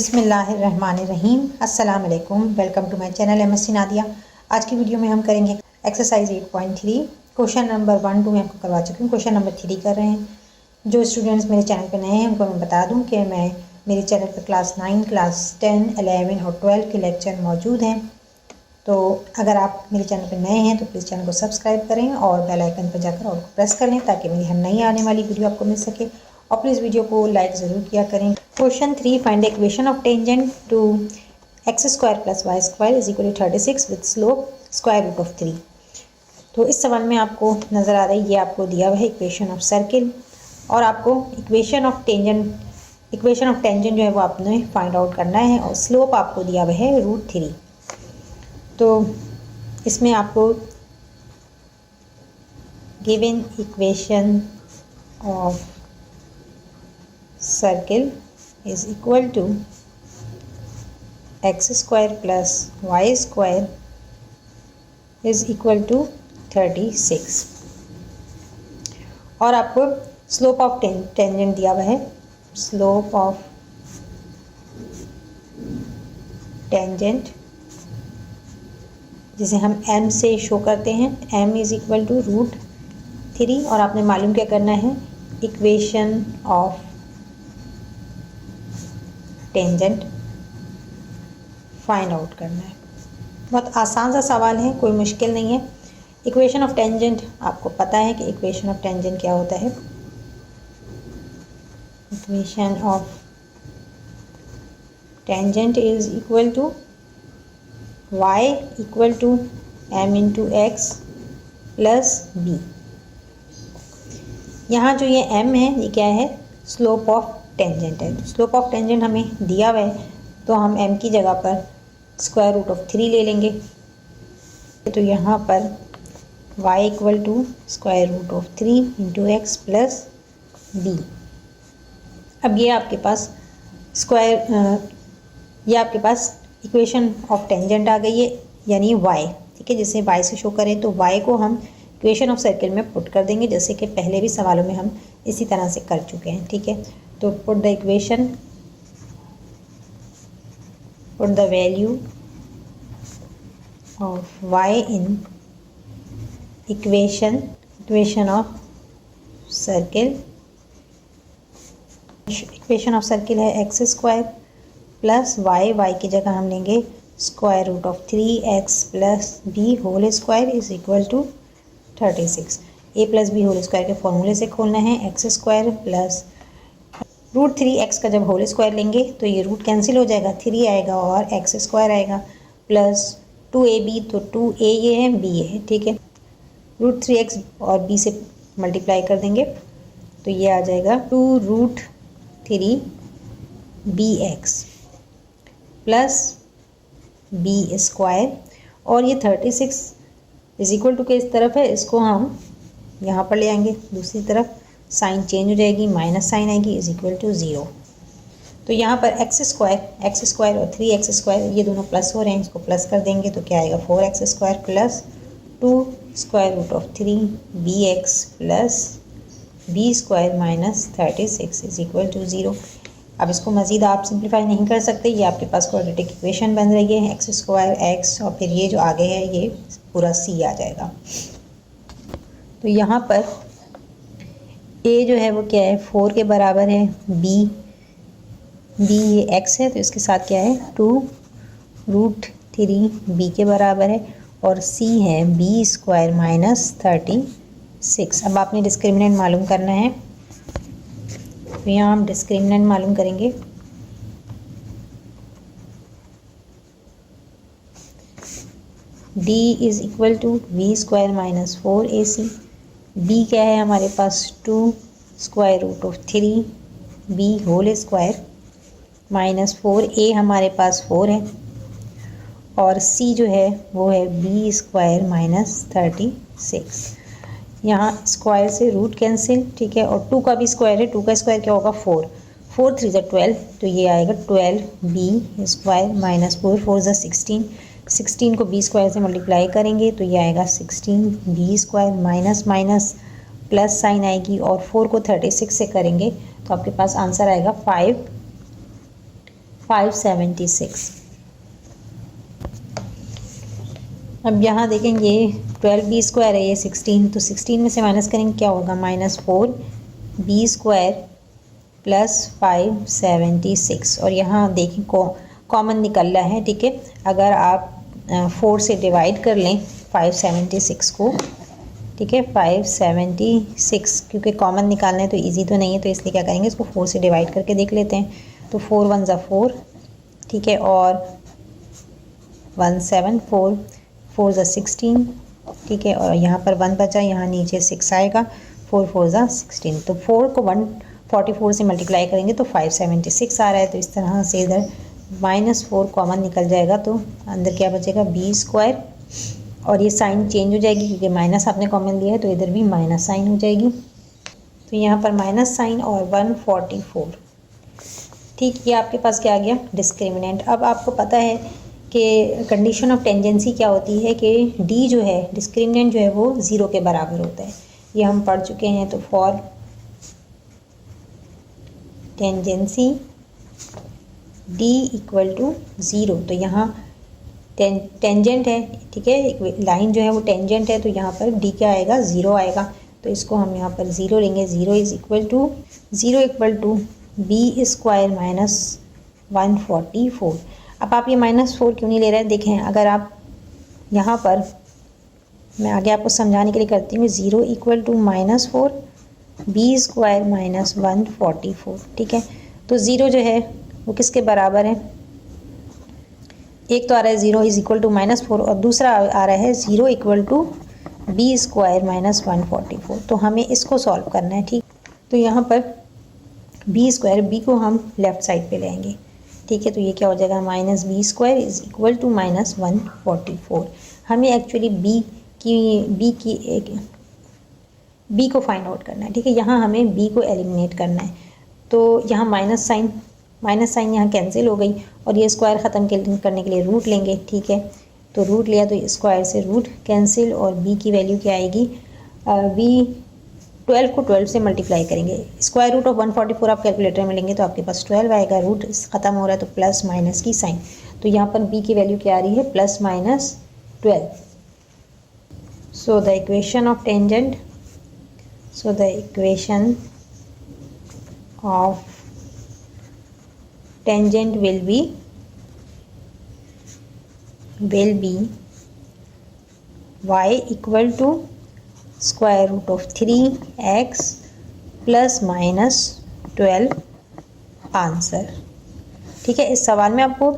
बिस्मिल्लाहिर्रहमानिर्रहीम। अस्सलाम वालेकुम। Welcome to my channel MSc Nadia. आज की वीडियो में हम करेंगे एक्सरसाइज 8.3। क्वेश्चन नंबर 1 2 मैं आपको करवा चुकी हूँ। क्वेश्चन नंबर 3 कर रहे हैं। जो स्टूडेंट्स मेरे चैनल पर नए हैं उनको मैं बता दूँ कि मेरे चैनल पर क्लास 9, क्लास 10, 11 और 12 के लेक्चर मौजूद हैं। तो अगर आप मेरे चैनल पर नए हैं तो प्लीज़ चैनल को सब्सक्राइब करें और बेल आइकन पर जाकर और प्रेस कर लें ताकि मेरी हर नई आने वाली वीडियो आपको मिल सके। और प्लीज़ वीडियो को लाइक ज़रूर किया करें। Question 3, find the equation of tangent to x² + y² = 36 with slope square root of 3। तो इस सवाल में आपको नज़र आ रही है, ये आपको दिया हुआ है इक्वेशन ऑफ सर्किल और आपको इक्वेशन ऑफ टेंजेंट जो है वो आपने फाइंड आउट करना है और स्लोप आपको दिया हुआ है √3। तो इसमें आपको given equation of circle is equal to x² + y² is equal to 36 और आपको स्लोप ऑफ टेंजेंट दिया हुआ है। स्लोप ऑफ टेंजेंट जिसे हम m से शो करते हैं, m इज इक्वल टू √3 और आपने मालूम क्या करना है, equation of tangent find out करना है। बहुत आसान सा सवाल है, कोई मुश्किल नहीं है। इक्वेशन ऑफ टेंजेंट आपको पता है कि इक्वेशन ऑफ टेंजेंट क्या होता है। Equation of tangent is equal to y equal to m into x plus b। यहाँ जो ये m है ये क्या है, स्लोप ऑफ टेंजेंट है। स्लोप ऑफ टेंजेंट हमें दिया हुआ है तो हम m की जगह पर स्क्वायर रूट ऑफ 3 ले लेंगे। तो यहाँ पर y equal to square root of 3 into x plus b। अब ये आपके पास ये आपके पास इक्वेशन ऑफ टेंजेंट आ गई है, यानी y, ठीक है, जिसे y से शो करें तो y को हम इक्वेशन ऑफ सर्किल में पुट कर देंगे, जैसे कि पहले भी सवालों में हम इसी तरह से कर चुके हैं, ठीक है। तो put the value of y in equation of circle. Equation of circle है x² प्लस y की जगह हम लेंगे square root of 3x plus b whole square is equal to 36। a plus b whole square के फॉर्मूले से खोलना है, x² प्लस √3x का जब होल स्क्वायर लेंगे तो ये रूट कैंसिल हो जाएगा, 3 आएगा और x² आएगा प्लस 2ab, तो 2a ये है, b ये है, ठीक है। √3x और b से मल्टीप्लाई कर देंगे तो ये आ जाएगा 2√3bx प्लस b² और ये 36 इज इक्वल टू के इस तरफ है, इसको हम यहाँ पर ले आएंगे, दूसरी तरफ साइन चेंज हो जाएगी, माइनस साइन आएगी, इज इक्वल टू 0। तो यहाँ पर x² और 3x² ये दोनों प्लस हो रहे हैं, इसको प्लस कर देंगे तो क्या आएगा, 4x² plus 2 square root of 3bx plus b² minus 36 is equal to 0। अब इसको मज़ीद आप सिंप्लीफाई नहीं कर सकते, ये आपके पास क्वाड्रेटिक इक्वेशन बन रही है, x² x और फिर ये जो आगे है ये पूरा c आ जाएगा। तो यहाँ पर a जो है वो क्या है, 4 के बराबर है, b ये x है तो इसके साथ क्या है 2√3b के बराबर है और c है b² माइनस 36। अब आपने डिस्क्रिमिनेंट मालूम करना है, तो यहाँ हम डिस्क्रिमिनेंट मालूम करेंगे। d is equal to b² minus 4ac। b क्या है हमारे पास 2 square root of 3b whole square minus 4a हमारे पास 4 है और c जो है वो है b² माइनस 36। यहाँ स्क्वायर से रूट कैंसिल, ठीक है, और 2 का भी स्क्वायर है, 2 का स्क्वायर क्या होगा 4, 4 3 ज़ा 12 तो ये आएगा 12b² माइनस 4 4 ज़ा 16, 16 को b² से मल्टीप्लाई करेंगे तो ये आएगा 16b² minus minus plus sign आएगी और 4 को 36 से करेंगे तो आपके पास आंसर आएगा 576। अब यहाँ देखेंगे ये 12b² है, ये 16, तो 16 में से माइनस करेंगे क्या होगा, -4b² प्लस 576। और यहाँ देखें कॉमन निकल रहा है, ठीक है। अगर आप 4 से डिवाइड कर लें 576 को, ठीक है, 576, क्योंकि कॉमन निकालना है तो इजी तो नहीं है, तो इसलिए क्या करेंगे, इसको 4 से डिवाइड करके देख लेते हैं। तो 4 1 ज़ा 4, ठीक है, और 1 7, 4 4 ज़ा 16, ठीक है, और यहाँ पर 1 बचा, यहाँ नीचे 6 आएगा, 4 4 ज़ा 16। तो 4 को 144 से मल्टीप्लाई करेंगे तो 576 आ रहा है। तो इस तरह से इधर -4 कॉमन निकल जाएगा, तो अंदर क्या बचेगा, b², और ये साइन चेंज हो जाएगी क्योंकि माइनस आपने कॉमन लिया है, तो इधर भी माइनस साइन हो जाएगी। तो यहाँ पर माइनस साइन और 144, ठीक, ये आपके पास क्या आ गया, डिस्क्रिमिनेंट। अब आपको पता है कि कंडीशन ऑफ टेंजेंसी क्या होती है कि डी जो है, डिस्क्रिमिनेंट जो है, वो 0 के बराबर होता है। ये हम पढ़ चुके हैं। तो for tangency D equal to 0, तो यहाँ टेंजेंट है, ठीक है, लाइन जो है वो टेंजेंट है, तो यहाँ पर डी क्या आएगा, 0 आएगा। तो इसको हम यहाँ पर 0 लेंगे। 0 इक्वल टू b² माइनस 144। अब आप ये -4 क्यों नहीं ले रहे हैं, देखें, अगर आप यहाँ पर, मैं आगे आपको समझाने के लिए करती हूँ, 0 इक्वल टू -4 b² माइनस 144, ठीक है। तो 0 जो है वो किसके बराबर है, एक तो आ रहा है 0 इक्वल टू -4, और दूसरा आ रहा है 0 इक्वल टू b² माइनस 144। तो हमें इसको सॉल्व करना है, ठीक। तो यहाँ पर b² को हम लेफ़्ट साइड पे लेंगे, ठीक है। तो ये क्या हो जाएगा, -b² इज इक्वल टू -144। हमें एक्चुअली b को फाइंड आउट करना है, ठीक है। यहाँ हमें b को एलिमिनेट करना है। तो यहाँ माइनस साइन यहाँ कैंसिल हो गई, और ये स्क्वायर ख़त्म करने के लिए रूट लेंगे, ठीक है। तो रूट लिया तो स्क्वायर से रूट कैंसिल, और b की वैल्यू क्या आएगी, b 12 को 12 से मल्टीप्लाई करेंगे। स्क्वायर रूट ऑफ 144 आप कैलकुलेटर में लेंगे तो आपके पास 12 आएगा। रूट ख़त्म हो रहा है तो प्लस माइनस की साइन, तो यहाँ पर b की वैल्यू क्या आ रही है, +-12। सो the equation of tangent will be y equal to square root of 3x plus -12 answer, ठीक है। इस सवाल में आपको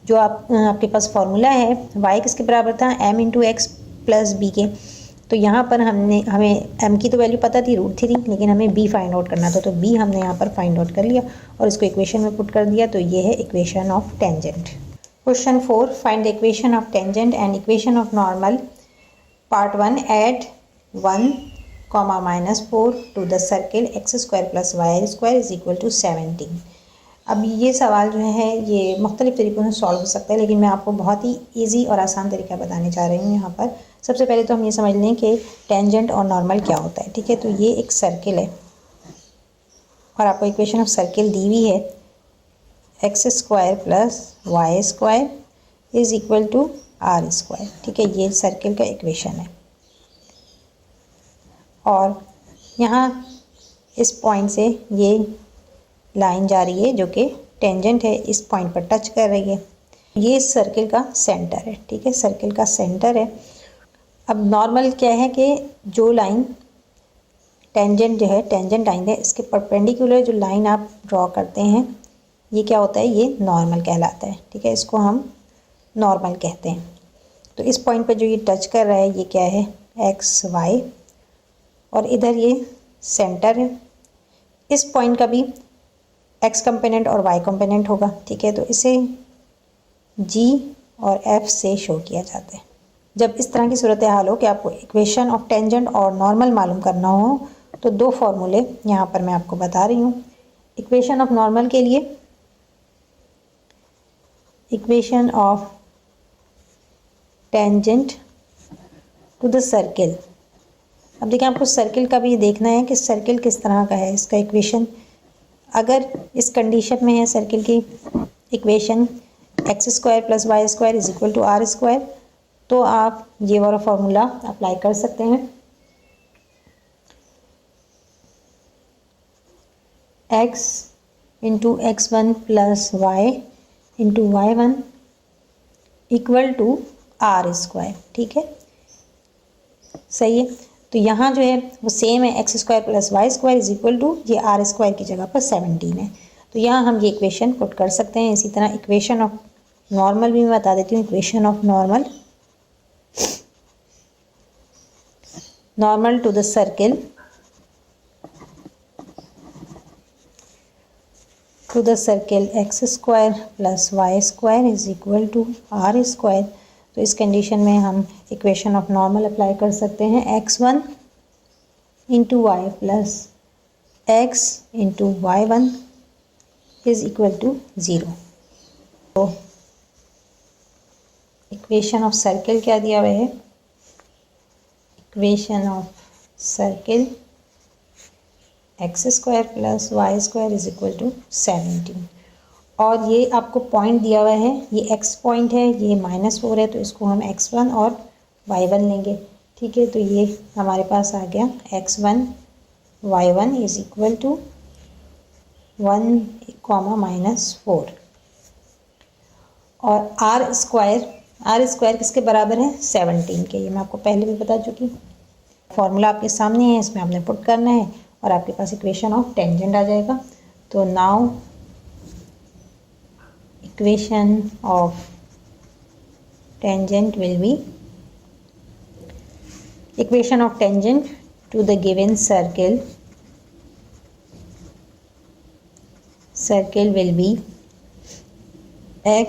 जो आपके पास फॉर्मूला है, y किसके बराबर था, m into x plus b के। तो यहाँ पर हमें m की तो वैल्यू पता थी √3, लेकिन हमें b फाइंड आउट करना था, तो b हमने यहाँ पर फाइंड आउट कर लिया और इसको इक्वेशन में पुट कर दिया। तो ये है equation of tangent. Question 4, find the equation of tangent and equation of normal. Part 1, at 1, -4 to the circle x² + y² is equal to 17। अब ये सवाल जो है ये मुख्तलिफ़ तरीक़ों से सॉल्व हो सकता है, लेकिन मैं आपको बहुत ही ईजी और आसान तरीका बताने जा रही हूँ। यहाँ पर सबसे पहले तो हम ये समझ लें कि टेंजेंट और नॉर्मल क्या होता है, ठीक है। तो ये एक सर्किल है और आपको इक्वेशन ऑफ सर्किल दी हुई है, x² + y² is equal to r², ठीक है। ये सर्किल का इक्वेशन है और यहाँ इस पॉइंट से ये लाइन जा रही है जो कि टेंजेंट है, इस पॉइंट पर टच कर रही है। ये सर्किल का सेंटर है, ठीक है, सर्किल का सेंटर है। अब नॉर्मल क्या है कि जो लाइन टेंजेंट जो है, टेंजेंट लाइन है, इसके परपेंडिकुलर जो लाइन आप ड्रॉ करते हैं, ये क्या होता है, ये नॉर्मल कहलाता है, ठीक है। इसको हम नॉर्मल कहते हैं। तो इस पॉइंट पर जो ये टच कर रहा है, ये क्या है, एक्स वाई, और इधर ये सेंटर है। इस पॉइंट का भी एक्स कंपोनेंट और वाई कंपोनेंट होगा, ठीक है। तो इसे जी और एफ से शो किया जाता है। जब इस तरह की सूरत हाल हो कि आपको इक्वेशन ऑफ टेंजेंट और नॉर्मल मालूम करना हो, तो दो फॉर्मूले यहाँ पर मैं आपको बता रही हूँ। इक्वेशन ऑफ नॉर्मल के लिए, equation of tangent to the circle. अब देखिए, आपको सर्किल का भी देखना है कि सर्किल किस तरह का है। इसका इक्वेशन अगर इस कंडीशन में है सर्किल की equation x square plus y square is equal to r square, तो आप ये वाला फॉर्मूला अप्लाई कर सकते हैं। X into x one plus y into y one equal to r square, ठीक है, सही है। तो यहाँ जो है वो सेम है, x square plus y square is equal to ये आर स्क्वायर की जगह पर 17 है। तो यहाँ हम ये इक्वेशन पुट कर सकते हैं। इसी तरह इक्वेशन ऑफ नॉर्मल भी मैं बता देती हूँ। Equation of normal to the circle x square plus y square is equal to r square. तो इस कंडीशन में हम इक्वेशन ऑफ नॉर्मल अप्लाई कर सकते हैं। X one into y plus x into y one is equal to 0। तो equation of circle क्या दिया हुआ है? Equation of circle x square plus y square is equal to 17। और ये आपको पॉइंट दिया हुआ है, ये एक्स पॉइंट है, ये -4 है, तो इसको हम x1 और y1 लेंगे, ठीक है। तो ये हमारे पास आ गया x1 y1 is equal to 1, -4। और आर स्क्वायर किसके बराबर है? 17 के। ये मैं आपको पहले भी बता चुकी। फॉर्मूला आपके सामने है, इसमें आपने पुट करना है और आपके पास इक्वेशन ऑफ टेंजेंट आ जाएगा। तो now equation of tangent will be equation of tangent to the given circle will be x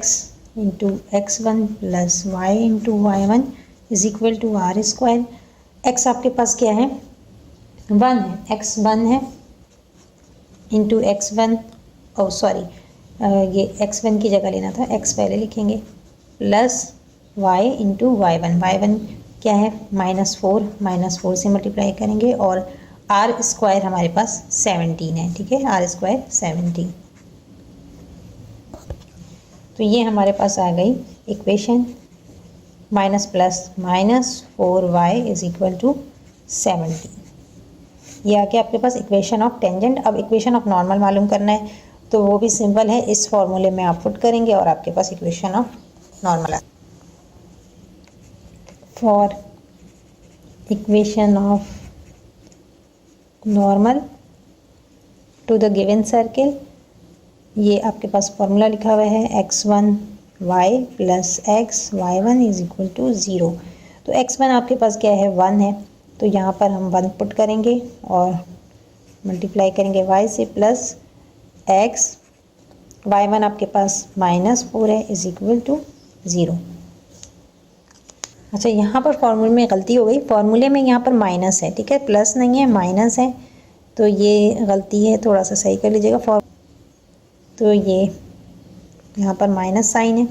into x1 plus y into y1 is equal to r square। x आपके पास क्या है? 1 है, x 1 है into x1, ओ sorry ये x1 की जगह लेना था, x पहले लिखेंगे, प्लस y इंटू y1 क्या है? -4 से मल्टीप्लाई करेंगे और r स्क्वायर हमारे पास 17 है, ठीक है, r स्क्वायर 17। तो ये हमारे पास आ गई equation -4y is equal to 17। ये आके आपके पास इक्वेशन ऑफ टेंजेंट। अब इक्वेशन ऑफ नॉर्मल मालूम करना है तो वो भी सिंपल है, इस फॉर्मूले में आप पुट करेंगे और आपके पास इक्वेशन ऑफ नॉर्मल है। For equation of normal to the given circle, ये आपके पास फॉर्मूला लिखा हुआ है x1 y plus x y1 is equal to 0। तो x1 आपके पास क्या है? 1 है, तो यहाँ पर हम 1 पुट करेंगे और मल्टीप्लाई करेंगे y से, प्लस x y1 आपके पास -4 है इज इक्वल टू 0। अच्छा, यहाँ पर फॉर्मूले में गलती हो गई, फॉर्मूले में यहाँ पर माइनस है, ठीक है, प्लस नहीं है, माइनस है, तो ये गलती है, थोड़ा सा सही कर लीजिएगा। तो ये यहाँ पर माइनस साइन है,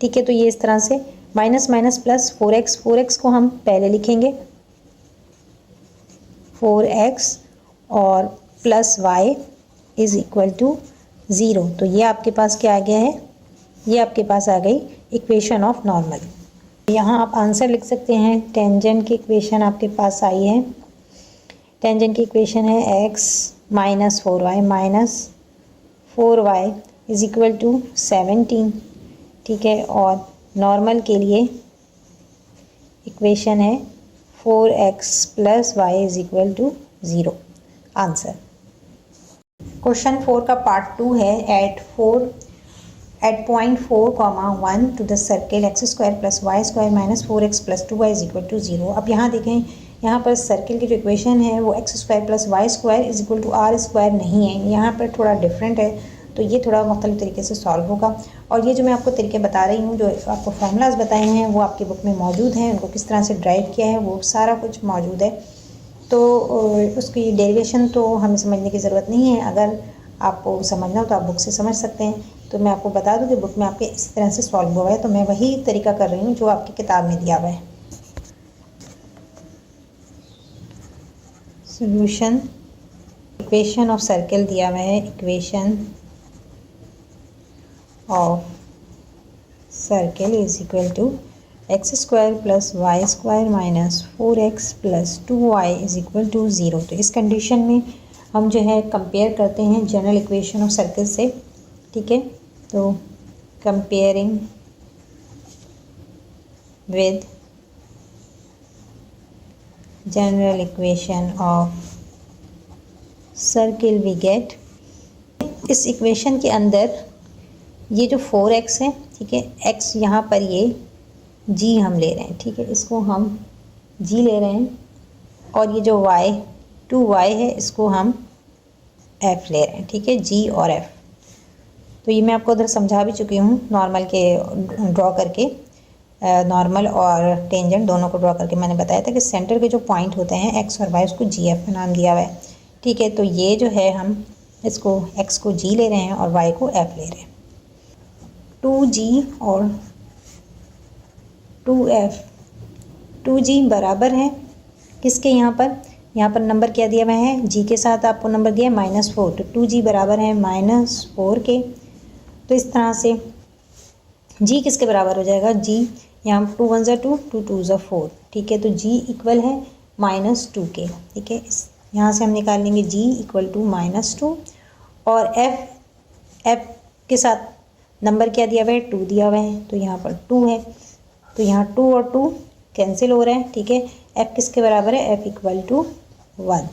ठीक है। तो ये इस तरह से माइनस प्लस 4x को हम पहले लिखेंगे 4x और plus y is equal to 0। तो ये आपके पास क्या आ गया है? ये आपके पास आ गई इक्वेशन ऑफ नॉर्मल। यहाँ आप आंसर लिख सकते हैं। टेंजेंट की इक्वेशन आपके पास आई है। टेंजेंट की इक्वेशन है x -4y is equal to 17, ठीक है। और नॉर्मल के लिए इक्वेशन है 4x plus y is equal to 0। Answer question 4 का पार्ट 2 है। At point 4,1 to the circle x square plus y square -4x plus 2y is equal to 0। अब यहाँ देखें, यहाँ पर सर्किल की जो इक्वेशन है वो x square plus y square is equal to r square नहीं है, यहाँ पर थोड़ा डिफरेंट है, तो ये थोड़ा मुख्तलिफ तरीके से सॉल्व होगा। और ये जो मैं आपको तरीके बता रही हूँ, जो आपको फार्मूलाज बताए हैं वो आपकी बुक में मौजूद हैं, उनको किस तरह से ड्राइव किया है वो सारा कुछ मौजूद है। तो उसकी डेरिवेशन तो हमें समझने की ज़रूरत नहीं है, अगर आपको समझना हो तो आप बुक से समझ सकते हैं। तो मैं आपको बता दूं कि बुक में आपके इस तरह से सॉल्व हुआ है, तो मैं वही तरीका कर रही हूँ जो आपकी किताब में दिया हुआ है। सॉल्यूशन, इक्वेशन ऑफ सर्किल दिया हुआ है, equation of circle is equal to x square plus y square minus 4x plus 2y is equal to 0। तो इस कंडीशन में हम जो है कंपेयर करते हैं जनरल इक्वेशन ऑफ सर्किल से, ठीक है। तो comparing with general equation of circle we get, इस इक्वेशन के अंदर ये जो 4x है, ठीक है, x यहाँ पर ये g हम ले रहे हैं, ठीक है, इसको हम g ले रहे हैं, और ये जो y 2y है इसको हम f ले रहे हैं, ठीक है, g और f। तो ये मैं आपको उधर समझा भी चुकी हूँ नॉर्मल के ड्रॉ करके, नॉर्मल और टेंजेंट दोनों को ड्रॉ करके मैंने बताया था कि सेंटर के जो पॉइंट होते हैं x और y उसको जी एफ का नाम दिया हुआ है, ठीक है। तो ये जो है हम इसको x को g ले रहे हैं और y को f ले रहे हैं। 2g और 2f, 2g बराबर है किसके, यहाँ पर नंबर क्या दिया हुआ है, g के साथ आपको नंबर दिया है -4, तो 2g बराबर है -4 के। तो इस तरह से g किसके बराबर हो जाएगा, g यहाँ 2 1 2, 2 2 4, ठीक है। तो g इक्वल है -2 के, ठीक है। यहाँ से हम निकाल लेंगे g इक्वल टू -2, और f के साथ नंबर क्या दिया हुआ है, 2 दिया हुआ है, तो यहाँ पर 2 है, तो यहाँ 2 और 2 कैंसिल हो रहा है, ठीक है। f किसके बराबर है, f इक्वल टू 1।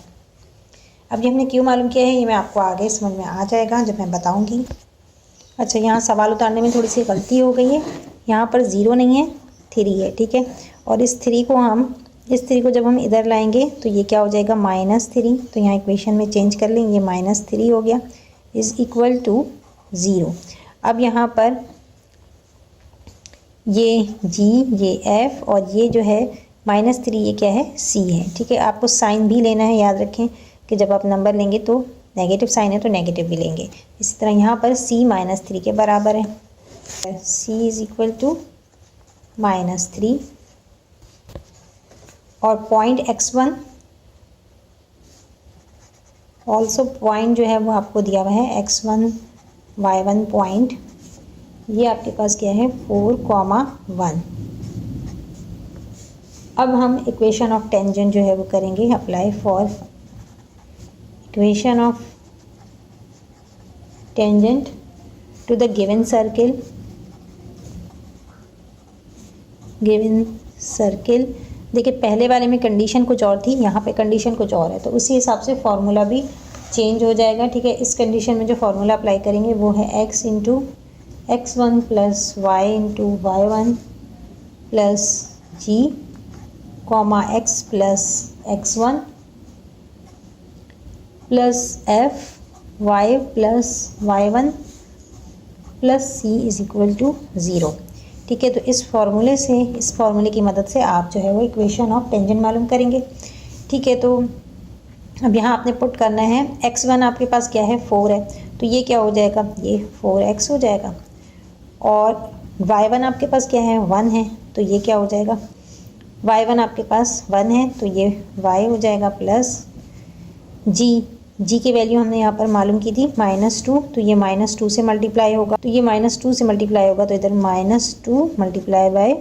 अब ये हमने क्यों मालूम किया है ये मैं आपको आगे समझ में आ जाएगा जब मैं बताऊंगी। अच्छा, यहाँ सवाल उतारने में थोड़ी सी गलती हो गई है, यहाँ पर 0 नहीं है, 3 है, ठीक है। और इस 3 को जब हम इधर लाएंगे तो ये क्या हो जाएगा, -3। तो यहाँ इक्वेशन में चेंज कर लेंगे, ये -3 हो गया, इज़ इक्वल टू 0। अब यहाँ पर ये g, ये f और ये जो है -3, ये क्या है, c है, ठीक है। आपको साइन भी लेना है, याद रखें कि जब आप नंबर लेंगे तो नेगेटिव साइन है तो नेगेटिव भी लेंगे। इसी तरह यहाँ पर c -3 के बराबर है, c इज़ इक्वल टू -3, और पॉइंट x1 ऑल्सो पॉइंट जो है वो आपको दिया हुआ है x1 y1 पॉइंट, ये आपके पास क्या है 4,1। अब हम इक्वेशन ऑफ टेंजेंट जो है वो करेंगे apply for equation of tangent to the given circle. देखिए पहले वाले में कंडीशन कुछ और थी, यहाँ पे कंडीशन कुछ और है, तो उसी हिसाब से फार्मूला भी चेंज हो जाएगा, ठीक है। इस कंडीशन में जो फार्मूला अप्लाई करेंगे वो है x into x1 plus y into y1 plus g comma x plus x1 plus f y plus y1 plus c is equal to 0, ठीक है। तो इस फार्मूले की मदद से आप जो है वो इक्वेशन ऑफ टेंजेंट मालूम करेंगे, ठीक है। तो अब यहाँ आपने पुट करना है, x1 आपके पास क्या है 4 है, तो ये क्या हो जाएगा, ये 4x हो जाएगा, और y1 आपके पास क्या है 1 है, तो ये क्या हो जाएगा, y1 आपके पास 1 है तो ये y हो जाएगा, प्लस g की वैल्यू हमने यहाँ पर मालूम की थी -2, तो ये -2 से मल्टीप्लाई होगा, तो ये -2 से मल्टीप्लाई होगा, तो इधर -2 मल्टीप्लाई बाय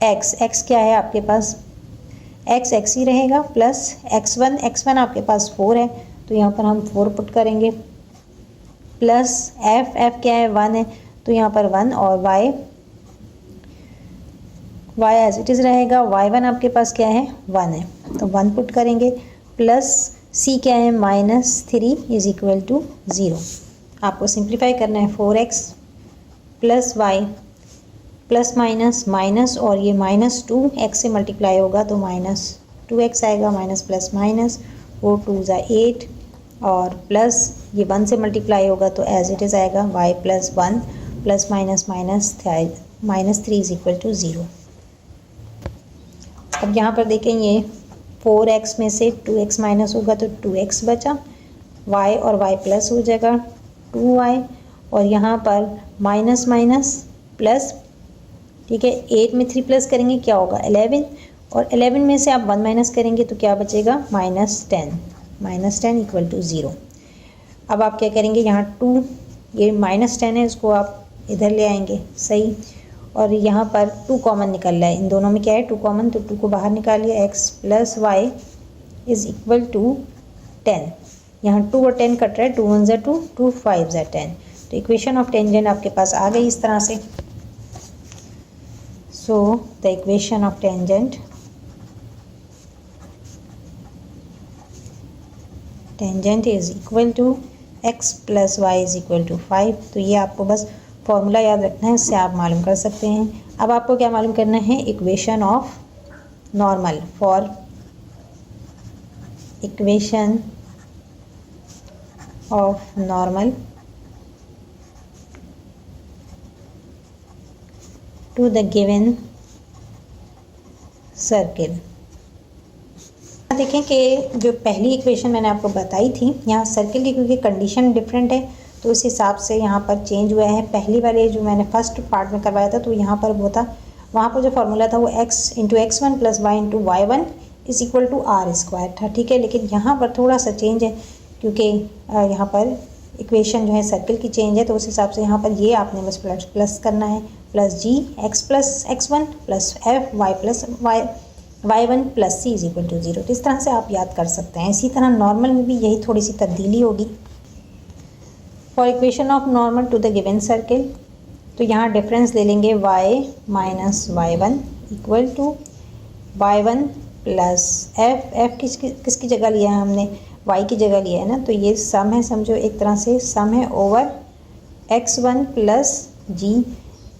x क्या है आपके पास, x ही रहेगा, प्लस x1 आपके पास 4 है, तो यहाँ पर हम 4 पुट करेंगे, प्लस f क्या है 1 है, तो यहाँ पर 1, और y एज इट इज़ रहेगा, y1 आपके पास क्या है 1 है, तो 1 पुट करेंगे, प्लस c क्या है -3 इज इक्वल टू 0। आपको सिंप्लीफाई करना है, 4x plus y plus minus, और ये -2 x से मल्टीप्लाई होगा तो -2x आएगा, माइनस प्लस माइनस, 4 2 8, और प्लस ये 1 से मल्टीप्लाई होगा तो एज इट इज़ आएगा y plus 1 plus -3 is equal to 0। अब यहाँ पर देखें, ये 4x में से 2x माइनस होगा तो 2x बचा, y और y प्लस हो जाएगा 2y, और यहाँ पर माइनस प्लस, ठीक है। 8 में 3 प्लस करेंगे क्या होगा 11, और 11 में से आप 1 माइनस करेंगे तो क्या बचेगा -10 इक्वल टू 0। अब आप क्या करेंगे, यहाँ 2 ये -10 है, इसको आप इधर ले आएंगे, सही। और यहाँ पर 2 कॉमन निकल रहा है, इन दोनों में क्या है 2 कॉमन, तो 2 को बाहर निकालिए। x plus y is equal to 10। यहाँ 2 और 10 कट रहा है, 2 1 ज़ा 2, 2 5 ज़ा 10। तो इक्वेशन ऑफ टेंजेंट आपके पास आ गई इस तरह से। So the equation of tangent is equal to x plus y is equal to 5। तो ये आपको बस फॉर्मूला याद रखना है, इससे आप मालूम कर सकते हैं। अब आपको क्या मालूम करना है, equation of normal. For equation of normal to the given circle. देखें कि जो पहली इक्वेशन मैंने आपको बताई थी, यहाँ सर्किल की क्योंकि कंडीशन डिफरेंट है तो उस हिसाब से यहाँ पर चेंज हुआ है। पहली वाले जो मैंने फर्स्ट पार्ट में करवाया था तो यहाँ पर वो था, वहाँ पर जो फार्मूला था वो x into x1 plus y into y1 is equal to r square था, ठीक है। लेकिन यहाँ पर थोड़ा सा चेंज है क्योंकि यहाँ पर इक्वेशन जो है सर्किल की चेंज है, तो उस हिसाब से यहाँ पर ये आपने बस प्लस करना है, plus g x plus x1 plus f y plus y1 plus c is equal to 0। तो इस तरह से आप याद कर सकते हैं। इसी तरह नॉर्मल में भी यही थोड़ी सी तब्दीली होगी। For equation of normal to the given circle, तो यहाँ डिफरेंस ले लेंगे y minus y1 equal to y1 plus f किसकी जगह लिया है हमने, y की जगह लिया है ना, तो ये सम है, समझो एक तरह से सम है ओवर x1 प्लस जी,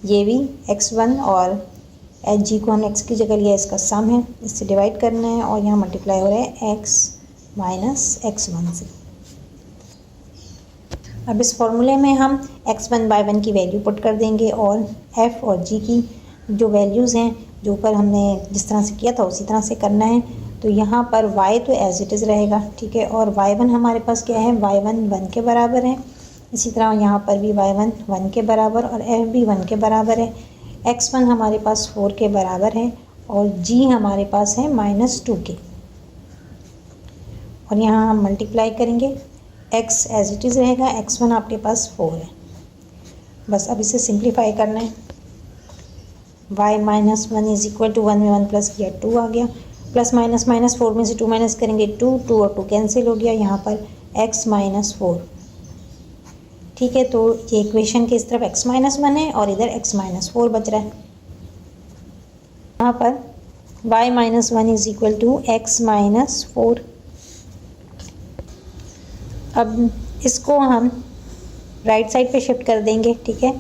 ये भी x1 और एच जी को हम x की जगह लिया, इसका सम है, इससे डिवाइड करना है और यहाँ मल्टीप्लाई हो रहा है x माइनस x1 से। अब इस फॉर्मूले में हम x1 y1 की वैल्यू पुट कर देंगे और f और g की जो वैल्यूज़ हैं, जो ऊपर हमने जिस तरह से किया था उसी तरह से करना है। तो यहाँ पर y तो एज इट इज़ रहेगा, ठीक है, और y1 हमारे पास क्या है, y1 1 के बराबर है। इसी तरह यहाँ पर भी y1 1 के बराबर और f भी 1 के बराबर है। x1 हमारे पास 4 के बराबर है और g हमारे पास है -2 के। और यहाँ हम मल्टीप्लाई करेंगे, x एज इट इज़ रहेगा, x1 आपके पास 4 है। बस अब इसे सिंप्लीफाई करना है। y minus 1 is equal to 1 में 1 प्लस किया 2 आ गया, प्लस माइनस माइनस 4 में से 2 माइनस करेंगे 2, 2 और 2 कैंसिल हो गया, यहाँ पर x माइनस 4, ठीक है। तो ये इक्वेशन के इस तरफ x माइनस 1 है और इधर x माइनस 4 बच रहा है। यहाँ पर y minus 1 is equal to x minus 4। अब इसको हम राइट साइड पे शिफ्ट कर देंगे, ठीक है।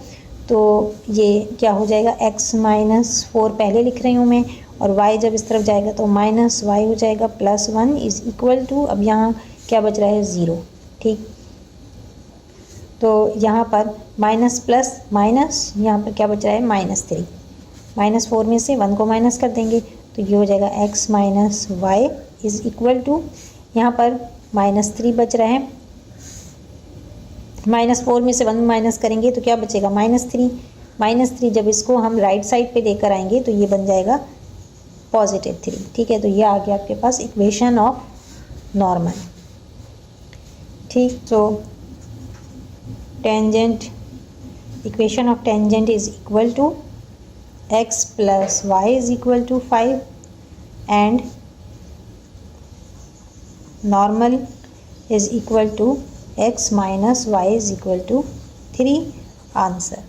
तो ये क्या हो जाएगा, x माइनस 4 पहले लिख रही हूँ मैं, और y जब इस तरफ जाएगा तो माइनस y हो जाएगा, प्लस 1 इज इक्वल टू, अब यहाँ क्या बच रहा है 0, ठीक। तो यहाँ पर माइनस प्लस माइनस, यहाँ पर क्या बच रहा है -3, -4 में से 1 को माइनस कर देंगे तो ये हो जाएगा x minus y is equal to, यहाँ पर -3 बच रहा है, -4 में से 1 माइनस करेंगे तो क्या बचेगा -3 जब इसको हम राइट साइड पे लेकर आएंगे तो ये बन जाएगा +3, ठीक है। तो ये आ गया आपके पास इक्वेशन ऑफ नॉर्मल, ठीक। तो tangent, equation of tangent is equal to x plus y is equal to 5 and normal is equal to x minus y is equal to 3 answer.